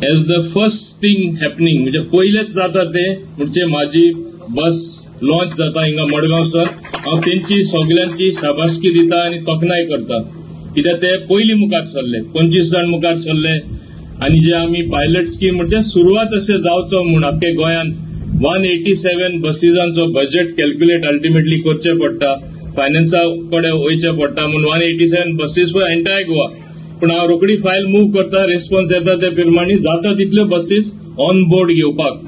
age the first thing happening म्हणजे पयलेच जाता ते म्हणजे माझी बस लॉन्च जाता हिंगा मडगांवसान हांव तेंची सगळ्यांची शाबासकी दिता आणि तोखणाय करता कित्याक ते पयलीं मुखार सरले 25 जाण मुखार सरले आणि जे आमी पायलट स्कीम म्हणजे सुरवात अशें जावचो म्हूण आख्खे गोंयान 187 बसीजांचो बजेट कॅल्क्युलेट अल्टिमेटली करचे पडटा फायनान्सा कडेन वयचे पडटा म्हणून 187 बसीस फॉर एंटायर गोवा पण हांव रोखडी फायल मूव करता रेस्पॉन्स येता ते प्रमाणे जाता तितल्यो बसीस ऑन बोर्ड घेवपाक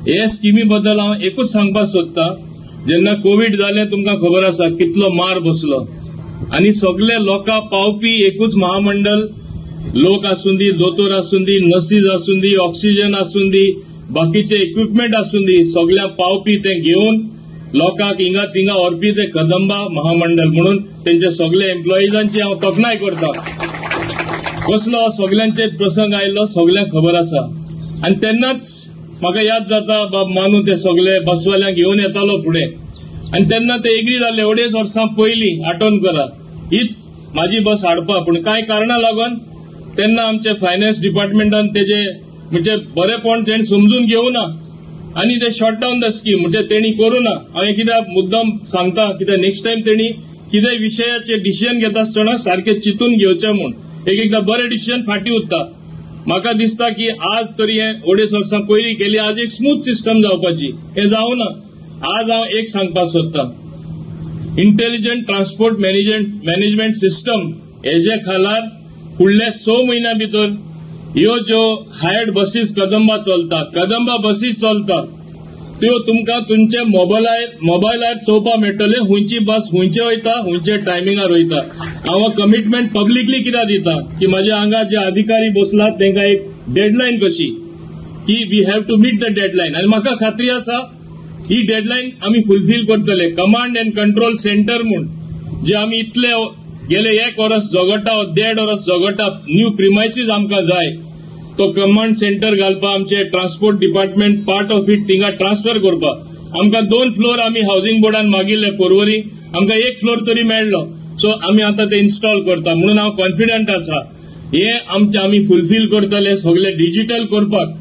हे स्किमी बद्दल हांव एकूच सांगपाक सोदतां जेन्ना कोविड जालें तुमकां खबर आसा कितलो मार बसलो आनी सगळे लोकां पावपी एकूच महामंडळ लोक आसूं दी दोतोर आसूं दी नर्सीज आसूं दी ऑक्सिजन आसूं दी बाकीचे इक्विपमेंट आसूं दी सगळ्या पावपी ते घेवन लोकांक हिंगा थिंगा व्हरपी ते कदंबा महामंडळ म्हणून तेंचे सगळे एम्प्लॉईजांची हांव तोखणाय करता कसलो सगळ्यांचे प्रसंग आयिल्लो सगळ्यांक खबर आसा आनी तेन्नाच म्हाका याद जाता बाब मानू ते सगळे बसवाल्यांक घेवन येतालो फुडें आनी तेन्ना ते एग्री जाल्ले 2.5 वर्सां पयलीं आठवण करा हीच म्हाजी बस हाडपा पूण कांय कारणां लागून तेन्ना आमचे फायनान्स डिपार्टमेंटान तेजे म्हणजे बरेपण तेणी समजून घेवना आनी ते शॉट डावन द स्कीम म्हणजे तेणी करूना हांव कित्याक मुद्दाम सांगता कित्याक नेक्स्ट टायम तेणी कितेंय विशयाचेर डिसिजन घेता आसतना सारखे चिंतून घेवचें म्हूण एकदां बरें डिसिजन फाटीं उरता म्हाका दिसता की आज तरी हे 2.5 वर्सां पयलीं केली आज एक स्मूथ सिस्टम जावपाची हे जावना आज हांव एक सांगपाक सोदतां इंटेलिजंट ट्रान्सपोर्ट मॅनेजमेंट सिस्टम हेजे खाला फुडल्या 6 म्हयन्यां भितर ह्यो ज्यो हायर्ड बसीस कदंबा चलता कदंबा बसीस चलता त्यो तुमकां तुमचे मोबायलार चोवपाक मेळटले हुंयची बस हुंयचे वयता हुंयचे टायमिंगार वयता हांव कमिटमेंट पब्लिकली कित्याक दिता की म्हाज्या हांगा जे अधिकारी बसलात तांकां एक डेडलायन कशी की we have to meet the deadline आनी म्हाका खात्री आसा ही डेडलायन आमी फुलफील करतले कमांड एंड कंट्रोल सेंटर म्हूण जे आमी इतले गेले 1 वर्स झगडटा 1.5 वर्स झगडटा न्यू प्रिमायसीस आमकां जाय तो कमांड सेंटर घालपा आमचे transport department part of it थिंगा ट्रान्सफर करपा आमकां 2 फ्लोर आमी हाऊसिंग बोर्डान मागिल्ले पर्वरी आमकां 1 फ्लोर तरी मेळ्ळो सो आमी आतां ते इन्स्टॉल करता म्हणून हांव कॉन्फिडंट आसा हे आमी फुलफील करतले सगळे डिजिटल करपाक